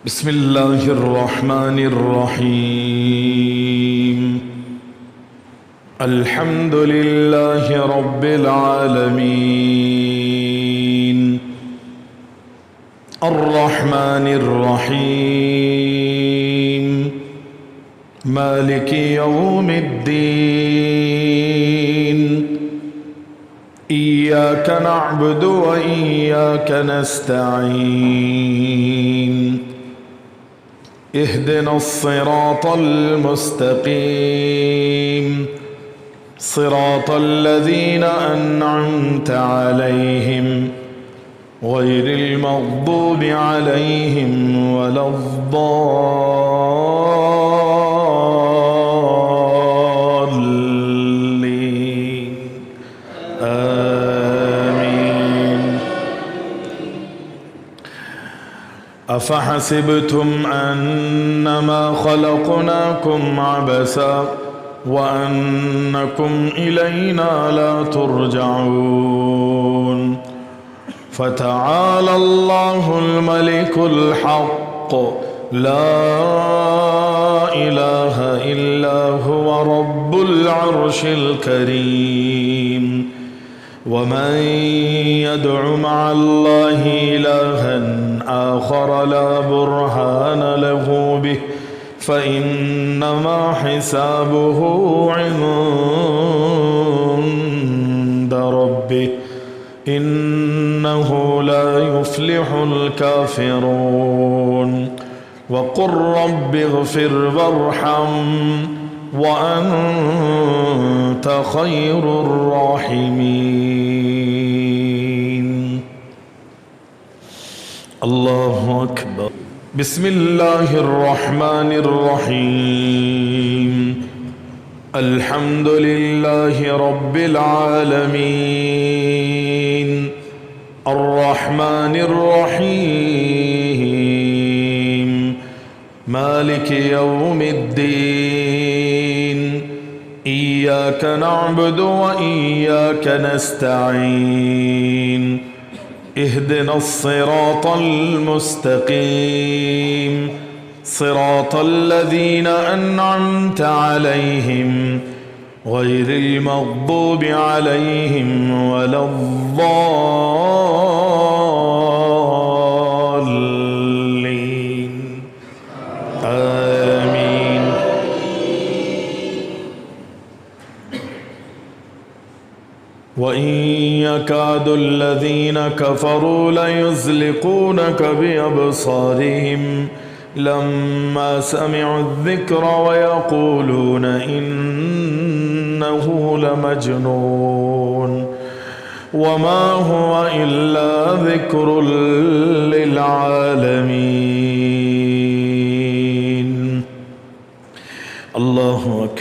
بسم الله الرحمن الرحيم. الحمد لله رب العالمين الرحمن الرحيم مالك يوم الدين إياك نعبد وإياك نستعين اهدنا الصراط المستقيم صراط الذين أنعمت عليهم غير المغضوب عليهم ولا الضالين آمين. أفحسبتم أنما خلقناكم عبثا وأنكم إلينا لا ترجعون فتعالى الله الملك الحق لا إله إلا هو رب العرش الكريم. ومن يدع مع الله إلها آخر لا برهان له به فإنما حسابه عند ربه إنه لا يفلح الكافرون. وقل رب اغفر وارحم وأنت خير الراحمين. الله أكبر. بسم الله الرحمن الرحيم. الحمد لله رب العالمين الرحمن الرحيم مالك يوم الدين إياك نعبد وإياك نستعين اهدنا الصراط المستقيم صراط الذين أنعمت عليهم غير المغضوب عليهم ولا الضالين آمين. وإن يكاد الذين كفروا ليزلقونك بأبصارهم لما سمعوا الذكر ويقولون إنه لمجنون وما هو إلا ذكر للعالمين. الله أكبر.